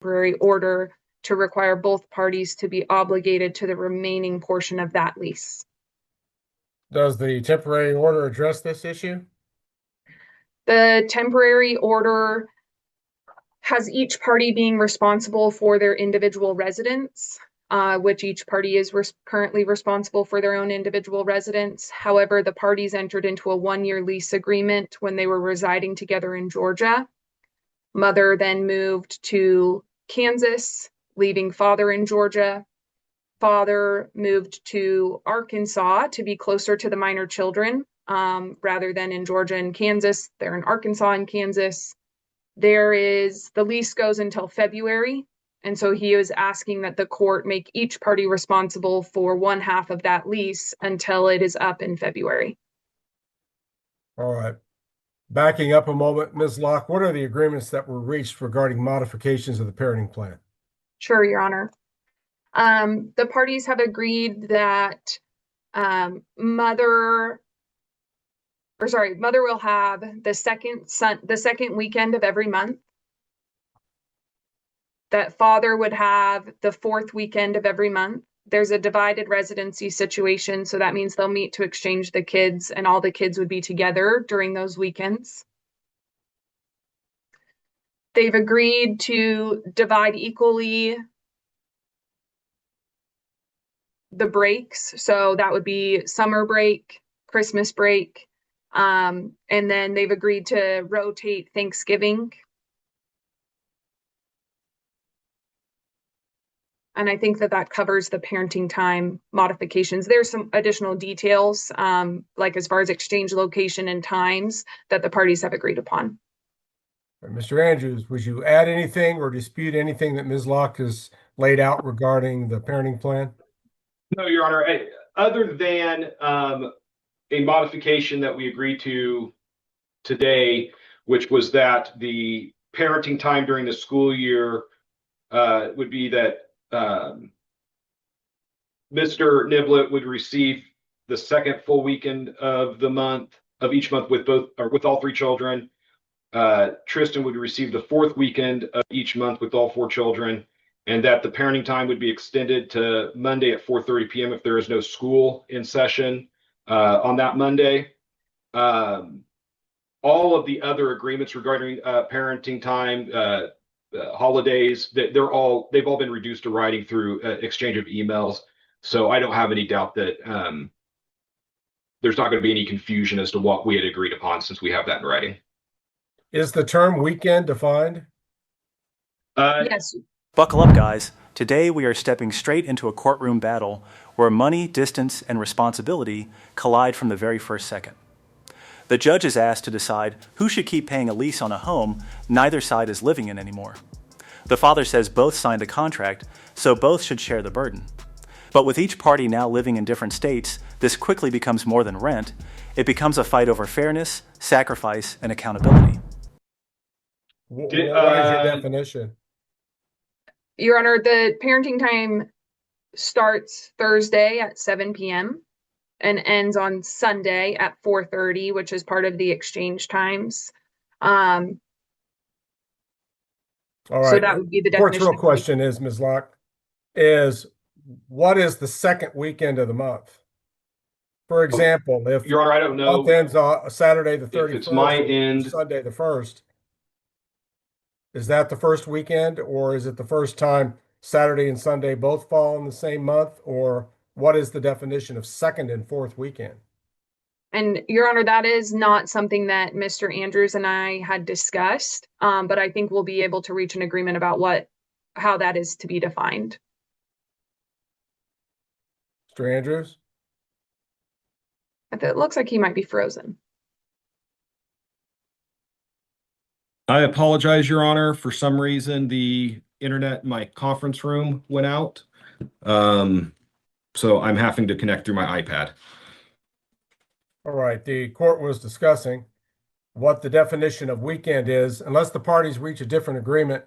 temporary order to require both parties to be obligated to the remaining portion of that lease. Does the temporary order address this issue? The temporary order has each party being responsible for their individual residence, which each party is currently responsible for their own individual residence. However, the parties entered into a 1-year lease agreement when they were residing together in Georgia. Mother then moved to Kansas, leaving father in Georgia. Father moved to Arkansas to be closer to the minor children, rather than in Georgia and Kansas. They're in Arkansas and Kansas. The lease goes until February. And so he is asking that the court make each party responsible for 1/2 of that lease until it is up in February. All right. Backing up a moment, Ms. Locke, what are the agreements that were reached regarding modifications of the parenting plan? Sure, Your Honor. The parties have agreed that mother will have the second weekend of every month. That father would have the 4th weekend of every month. There's a divided residency situation, so that means they'll meet to exchange the kids, and all the kids would be together during those weekends. They've agreed to divide equally the breaks, so that would be summer break, Christmas break, and then they've agreed to rotate Thanksgiving. And I think that covers the parenting time modifications. There's some additional details, like as far as exchange location and times that the parties have agreed upon. Mr. Andrews, would you add anything or dispute anything that Ms. Locke has laid out regarding the parenting plan? No, Your Honor. Other than a modification that we agreed to today, which was that the parenting time during the school year would be that Mr. Niblett would receive the second full weekend of each month with all 3 children. Tristan would receive the 4th weekend of each month with all 4 children, and that the parenting time would be extended to Monday at 4:30 p.m. if there is no school in session on that Monday. All of the other agreements regarding parenting time, holidays, they've all been reduced to writing through exchange of emails. So I don't have any doubt that there's not going to be any confusion as to what we had agreed upon, since we have that in writing. Is the term weekend defined? Yes. Buckle up, guys. Today we are stepping straight into a courtroom battle where money, distance, and responsibility collide from the very first second. The judge is asked to decide who should keep paying a lease on a home neither side is living in anymore. The father says both signed a contract, so both should share the burden. But with each party now living in different states, this quickly becomes more than rent. It becomes a fight over fairness, sacrifice, and accountability. What is your definition? Your Honor, the parenting time starts Thursday at 7 p.m. and ends on Sunday at 4:30, which is part of the exchange times. All right. So that would be the definition. Court's real question is, Ms. Locke, what is the second weekend of the month? For example, if Your Honor, I don't know. Month ends on Saturday the 31st, it's my end, Sunday the 1st. Is that the first weekend, or is it the first time Saturday and Sunday both fall in the same month, or what is the definition of second and 4th weekend? And Your Honor, that is not something that Mr. Andrews and I had discussed, but I think we'll be able to reach an agreement about how that is to be defined. Mr. Andrews? It looks like he might be frozen. I apologize, Your Honor. For some reason, the internet in my conference room went out. So I'm having to connect through my iPad. All right. The court was discussing what the definition of weekend is. Unless the parties reach a different agreement,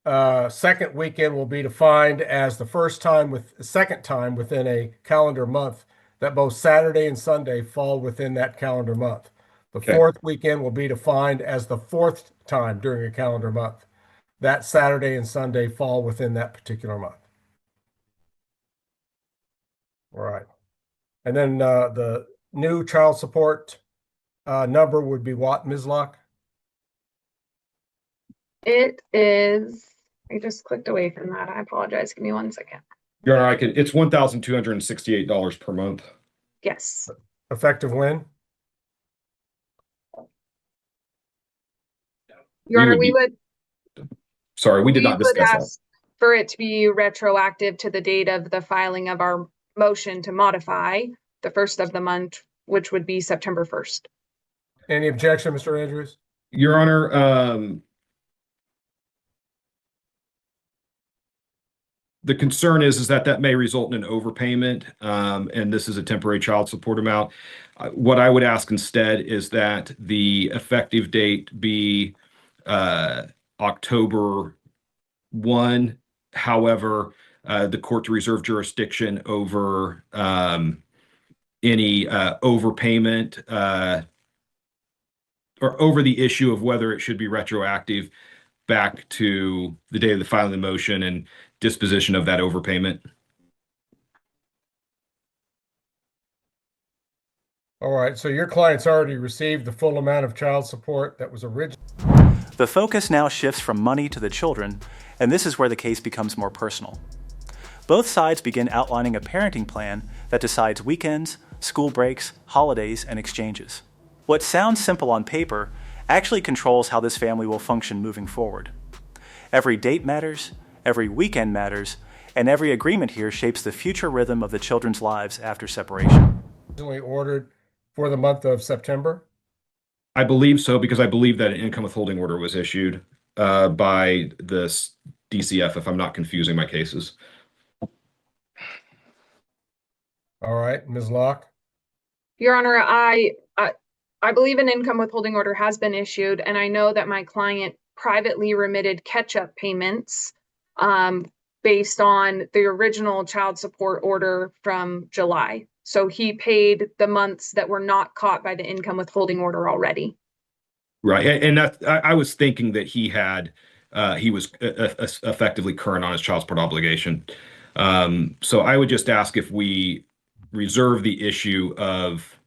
second weekend will be defined as the second time within a calendar month that both Saturday and Sunday fall within that calendar month. The 4th weekend will be defined as the 4th time during a calendar month. that Saturday and Sunday fall within that particular month. All right. And then the new child support number would be what, Ms. Locke? It is, I just clicked away from that. I apologize. Give me 1 second. Your Honor, it's $1,268 per month. Yes. Effective when? Your Honor, we would Sorry, we did not discuss that. ask for it to be retroactive to the date of the filing of our motion to modify the first of the month, which would be September 1st. Any objection, Mr. Andrews? Your Honor, the concern is that may result in an overpayment, and this is a temporary child support amount. What I would ask instead is that the effective date be October 1. However, the court to reserve jurisdiction over any overpayment or over the issue of whether it should be retroactive back to the day of the filing of the motion and disposition of that overpayment. All right, so your client's already received the full amount of child support that was originally. The focus now shifts from money to the children, and this is where the case becomes more personal. Both sides begin outlining a parenting plan that decides weekends, school breaks, holidays, and exchanges. What sounds simple on paper actually controls how this family will function moving forward. Every date matters, every weekend matters, and every agreement here shapes the future rhythm of the children's lives after separation. Ordered for the month of September? I believe so, because I believe that an income withholding order was issued by the DCF, if I'm not confusing my cases. All right, Ms. Locke? Your Honor, I believe an income withholding order has been issued, and I know that my client privately remitted catch-up payments based on the original child support order from July. So he paid the months that were not caught by the income withholding order already. Right, and I was thinking that he was effectively current on his child support obligation. So I would just ask if we reserve the issue of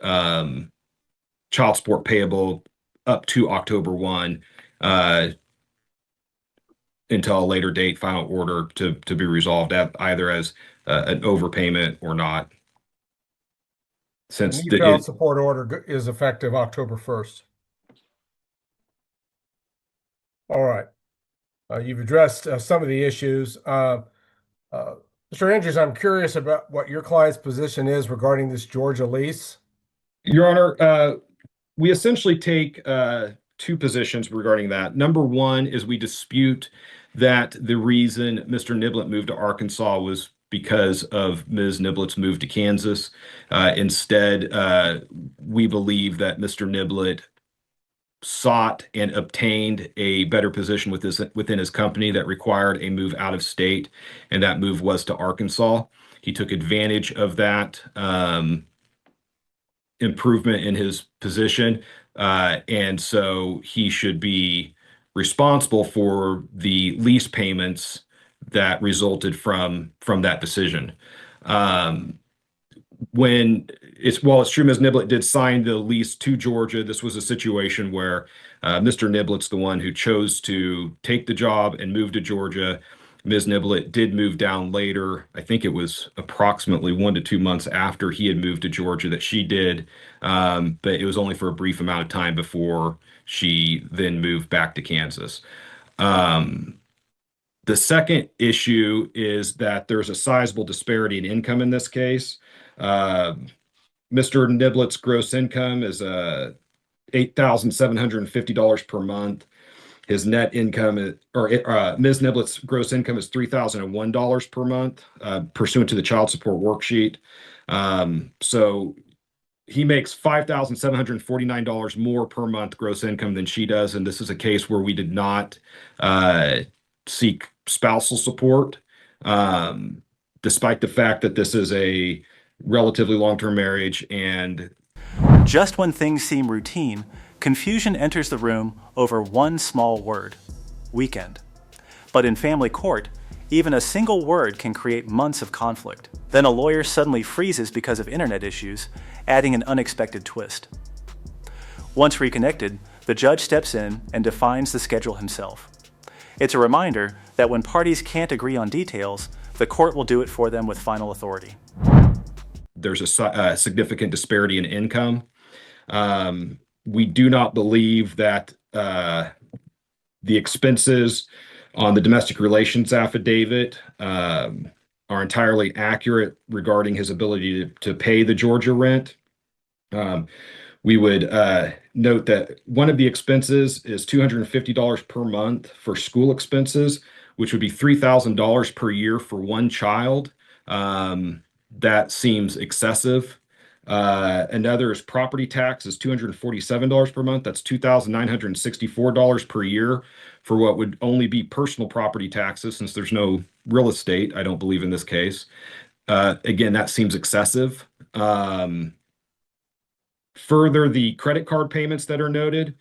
child support payable up to October 1 until a later date, final order to be resolved either as an overpayment or not. Since the new child support order is effective October 1st. All right. You've addressed some of the issues. Mr. Andrews, I'm curious about what your client's position is regarding this Georgia lease. Your Honor, we essentially take two positions regarding that. Number one is we dispute that the reason Mr. Niblett moved to Arkansas was because of Ms. Niblett's move to Kansas. Instead, we believe that Mr. Niblett sought and obtained a better position within his company that required a move out of state, and that move was to Arkansas. He took advantage of that improvement in his position, and so he should be responsible for the lease payments that resulted from that decision. It's true Ms. Niblett did sign the lease to Georgia, this was a situation where Mr. Niblett's the one who chose to take the job and move to Georgia. Ms. Niblett did move down later. I think it was approximately 1 to 2 months after he had moved to Georgia that she did, but it was only for a brief amount of time before she then moved back to Kansas. The second issue is that there's a sizable disparity in income in this case. Mr. Niblett's gross income is $8,750 per month. His net income Ms. Niblett's gross income is $3,001 per month, pursuant to the child support worksheet. So he makes $5,749 more per month gross income than she does, and this is a case where we did not seek spousal support, despite the fact that this is a relatively long-term marriage. And just when things seem routine, confusion enters the room over one small word: weekend. But in family court, even a single word can create months of conflict. Then a lawyer suddenly freezes because of internet issues, adding an unexpected twist. Once reconnected, the judge steps in and defines the schedule himself. It's a reminder that when parties can't agree on details, the court will do it for them with final authority. There's a significant disparity in income. We do not believe that the expenses on the domestic relations affidavit are entirely accurate regarding his ability to pay the Georgia rent. We would note that one of the expenses is $250 per month for school expenses, which would be $3,000 per year for one child. That seems excessive. Another is property tax is $247 per month. That's $2,964 per year for what would only be personal property taxes, since there's no real estate, I don't believe in this case. Again, that seems excessive. Further, the credit card payments that are noted,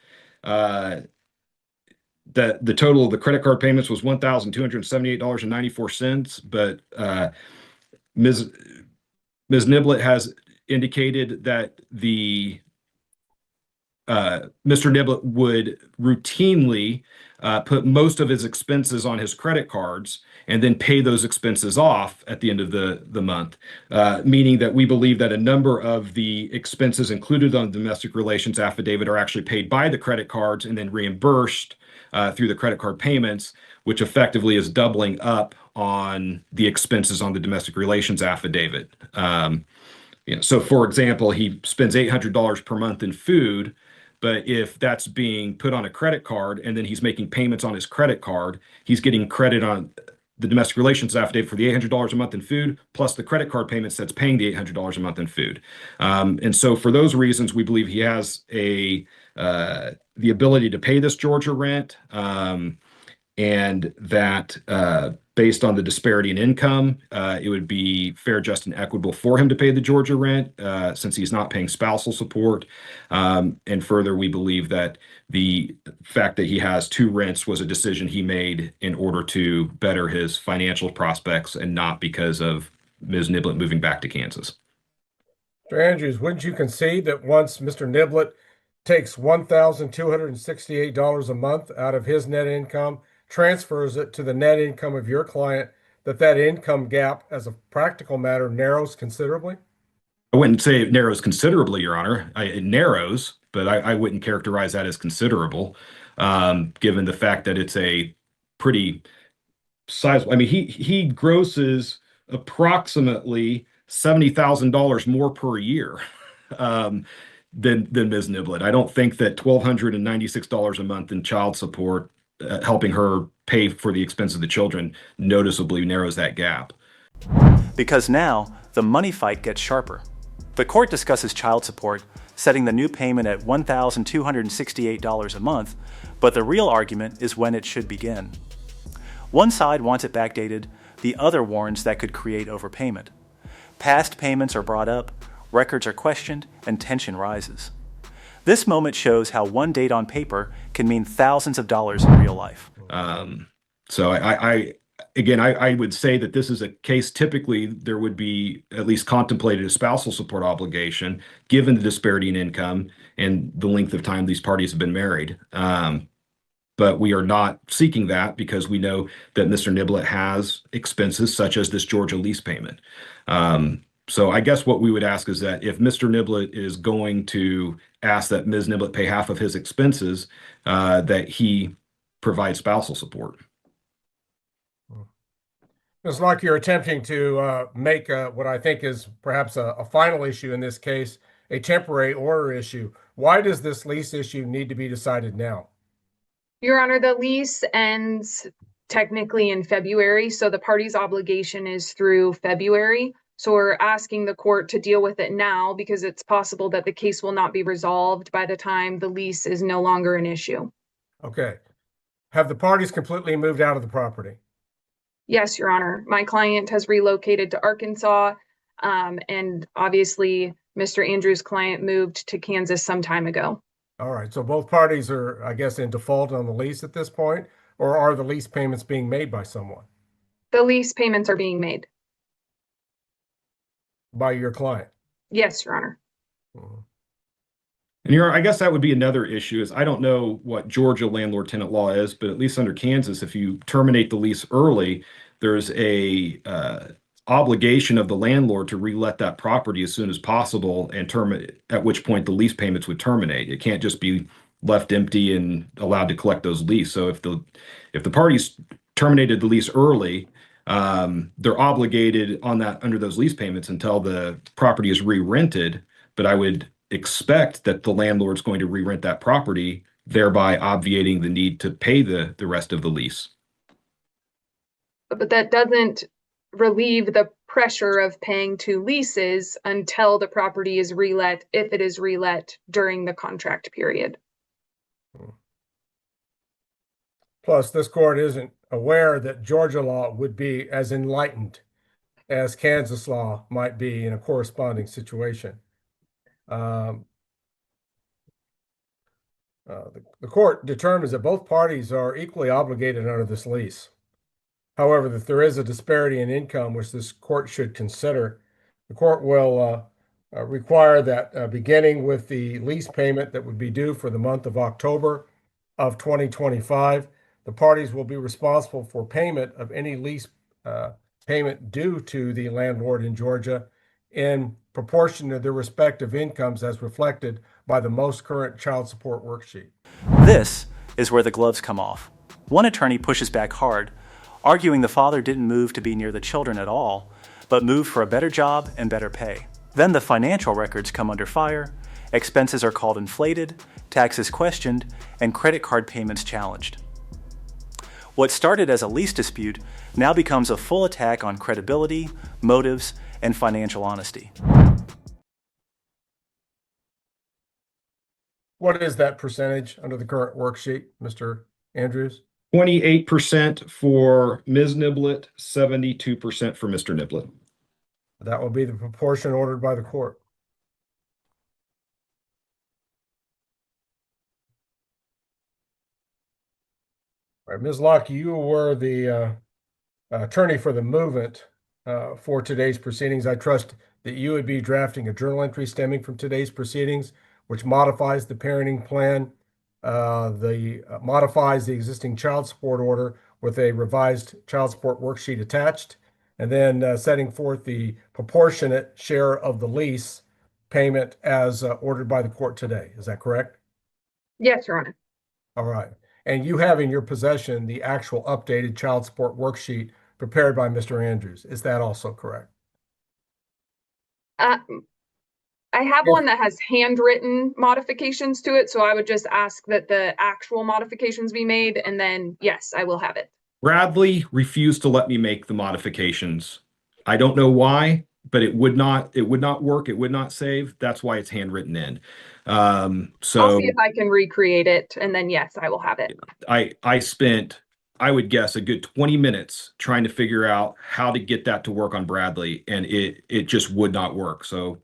the total of the credit card payments was $1,278.94, but Ms. Niblett has indicated that Mr. Niblett would routinely put most of his expenses on his credit cards and then pay those expenses off at the end of the month, meaning that we believe that a number of the expenses included on the domestic relations affidavit are actually paid by the credit cards and then reimbursed through the credit card payments, which effectively is doubling up on the expenses on the domestic relations affidavit. So, for example, he spends $800 per month in food, but if that's being put on a credit card and then he's making payments on his credit card, he's getting credit on the domestic relations affidavit for the $800 a month in food, plus the credit card payments that's paying the $800 a month in food. And so for those reasons, we believe he has the ability to pay this Georgia rent, and that based on the disparity in income, it would be fair, just, and equitable for him to pay the Georgia rent since he's not paying spousal support. And further, we believe that the fact that he has two rents was a decision he made in order to better his financial prospects and not because of Ms. Niblett moving back to Kansas. Mr. Andrews, wouldn't you concede that once Mr. Niblett takes $1,268 a month out of his net income, transfers it to the net income of your client, that income gap, as a practical matter, narrows considerably? I wouldn't say it narrows considerably, Your Honor. It narrows, but I wouldn't characterize that as considerable, given the fact that it's a pretty sizable. I mean, he grosses approximately $70,000 more per year than Ms. Niblett. I don't think that $1,296 a month in child support, helping her pay for the expense of the children, noticeably narrows that gap. Because now, the money fight gets sharper. The court discusses child support, setting the new payment at $1,268 a month, but the real argument is when it should begin. One side wants it backdated, the other warns that could create overpayment. Past payments are brought up, records are questioned, and tension rises. This moment shows how one date on paper can mean thousands of dollars in real life. So I would say that this is a case, typically there would be at least contemplated a spousal support obligation, given the disparity in income and the length of time these parties have been married. But we are not seeking that because we know that Mr. Niblett has expenses such as this Georgia lease payment. So I guess what we would ask is that if Mr. Niblett is going to ask that Ms. Niblett pay half of his expenses, that he provide spousal support. It's like you're attempting to make what I think is perhaps a final issue in this case, a temporary order issue. Why does this lease issue need to be decided now? Your Honor, the lease ends technically in February, so the party's obligation is through February. So we're asking the court to deal with it now because it's possible that the case will not be resolved by the time the lease is no longer an issue. Okay. Have the parties completely moved out of the property? Yes, Your Honor. My client has relocated to Arkansas, and obviously Mr. Andrews' client moved to Kansas some time ago. All right. So both parties are, I guess, in default on the lease at this point. or are the lease payments being made by someone, The lease payments are being made. by your client? Yes, Your Honor. Mhm. And I guess that would be another issue is I don't know what Georgia landlord tenant law is, but at least under Kansas, if you terminate the lease early, there's a obligation of the landlord to relet that property as soon as possible and terminate, at which point the lease payments would terminate. It can't just be left empty and allowed to collect those lease. So if the parties terminated the lease early, they're obligated on that under those lease payments until the property is re-rented. But I would expect that the landlord's going to re-rent that property, thereby obviating the need to pay the rest of the lease. But that doesn't relieve the pressure of paying 2 leases until the property is relet, if it is relet during the contract period. Plus, this court isn't aware that Georgia law would be as enlightened as Kansas law might be in a corresponding situation. The court determines that both parties are equally obligated under this lease. However, that there is a disparity in income which this court should consider. The court will require that beginning with the lease payment that would be due for the month of October of 2025, the parties will be responsible for payment of any lease payment due to the landlord in Georgia in proportion to their respective incomes as reflected by the most current child support worksheet. This is where the gloves come off. One attorney pushes back hard, arguing the father didn't move to be near the children at all, but moved for a better job and better pay. Then the financial records come under fire, expenses are called inflated, taxes questioned, and credit card payments challenged. What started as a lease dispute now becomes a full attack on credibility, motives, and financial honesty. What is that percentage under the current worksheet, Mr. Andrews? 28% for Ms. Niblett, 72% for Mr. Niblett. That will be the proportion ordered by the court. All right, Ms. Locke, you were the attorney for the movement for today's proceedings. I trust that you would be drafting a journal entry stemming from today's proceedings, which modifies the parenting plan, modifies the existing child support order with a revised child support worksheet attached, and then setting forth the proportionate share of the lease payment as ordered by the court today. Is that correct? Yes, Your Honor. All right. And you have in your possession the actual updated child support worksheet prepared by Mr. Andrews. Is that also correct? I have one that has handwritten modifications to it, so I would just ask that the actual modifications be made, and then, yes, I will have it. Bradley refused to let me make the modifications. I don't know why, but it would not work. It would not save. That's why it's handwritten in. I'll So see if I can recreate it, and then, yes, I will have it. I spent, I would guess, a good 20 minutes trying to figure out how to get that to work on Bradley, and it just would not work. So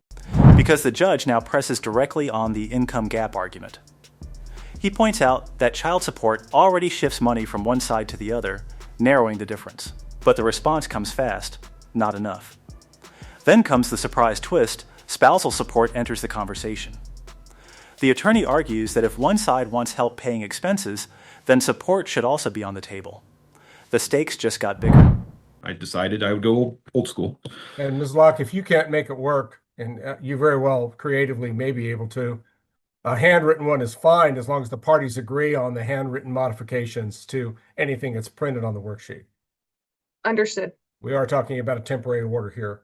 Because the judge now presses directly on the income gap argument. He points out that child support already shifts money from one side to the other, narrowing the difference. But the response comes fast, not enough. Then comes the surprise twist: spousal support enters the conversation. The attorney argues that if one side wants help paying expenses, then support should also be on the table. The stakes just got bigger. I decided I would go old school. And Ms. Locke, if you can't make it work, and you very well creatively may be able to, a handwritten one is fine as long as the parties agree on the handwritten modifications to anything that's printed on the worksheet. Understood. We are talking about a temporary order here.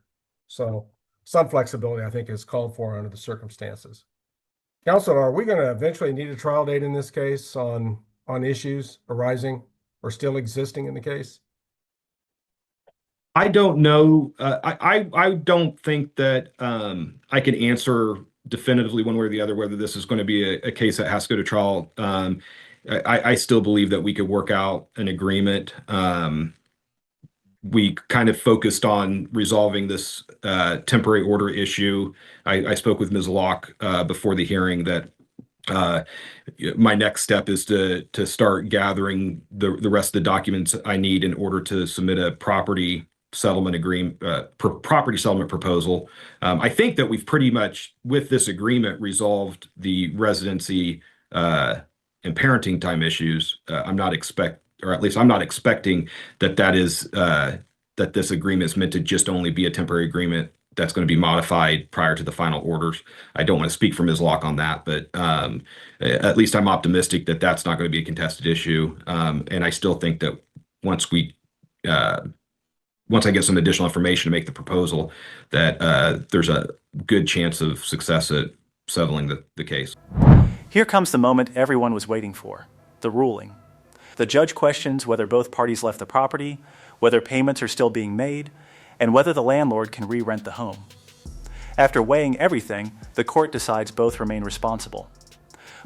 So some flexibility, I think, is called for under the circumstances. Counsel, are we going to eventually need a trial date in this case on issues arising or still existing in the case? I don't know. I don't think that I can answer definitively one way or the other whether this is going to be a case that has to go to trial. I still believe that we could work out an agreement. We kind of focused on resolving this temporary order issue. I spoke with Ms. Locke before the hearing that My next step is to start gathering the rest of the documents I need in order to submit a property settlement agreement, property settlement proposal. I think that we've pretty much, with this agreement, resolved the residency and parenting time issues. I'm not expecting that this agreement is meant to just only be a temporary agreement that's going to be modified prior to the final orders. I don't want to speak for Ms. Locke on that, but at least I'm optimistic that that's not going to be a contested issue. And I still think that once I get some additional information to make the proposal, that there's a good chance of success at settling the case. Here comes the moment everyone was waiting for, the ruling. The judge questions whether both parties left the property, whether payments are still being made, and whether the landlord can re-rent the home. After weighing everything, the court decides both remain responsible.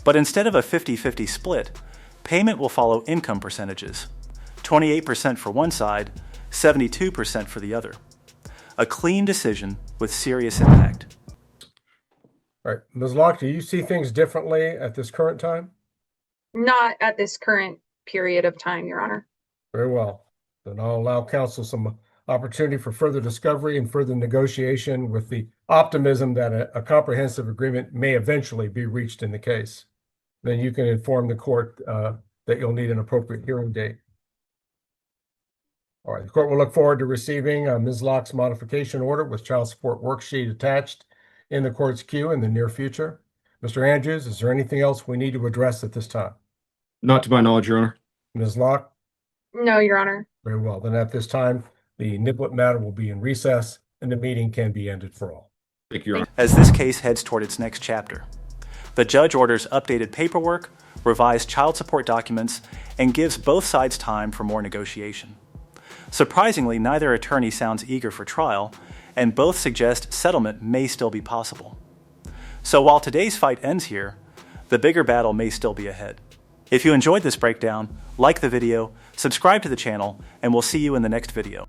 But instead of a 50-50 split, payment will follow income percentages, 28% for one side, 72% for the other. A clean decision with serious impact. All right, Ms. Locke, do you see things differently at this current time? Not at this current period of time, Your Honor. Very well. Then I'll allow counsel some opportunity for further discovery and further negotiation with the optimism that a comprehensive agreement may eventually be reached in the case. Then you can inform the court that you'll need an appropriate hearing date. All right, the court will look forward to receiving Ms. Locke's modification order with child support worksheet attached in the court's queue in the near future. Mr. Andrews, is there anything else we need to address at this time? Not to my knowledge, Your Honor. Ms. Locke? No, Your Honor. Very well. Then at this time, the Niblett matter will be in recess and the meeting can be ended for all. Thank you, Your Honor. As this case heads toward its next chapter, the judge orders updated paperwork, revised child support documents, and gives both sides time for more negotiation. Surprisingly, neither attorney sounds eager for trial, and both suggest settlement may still be possible. So while today's fight ends here, the bigger battle may still be ahead. If you enjoyed this breakdown, like the video, subscribe to the channel, and we'll see you in the next video.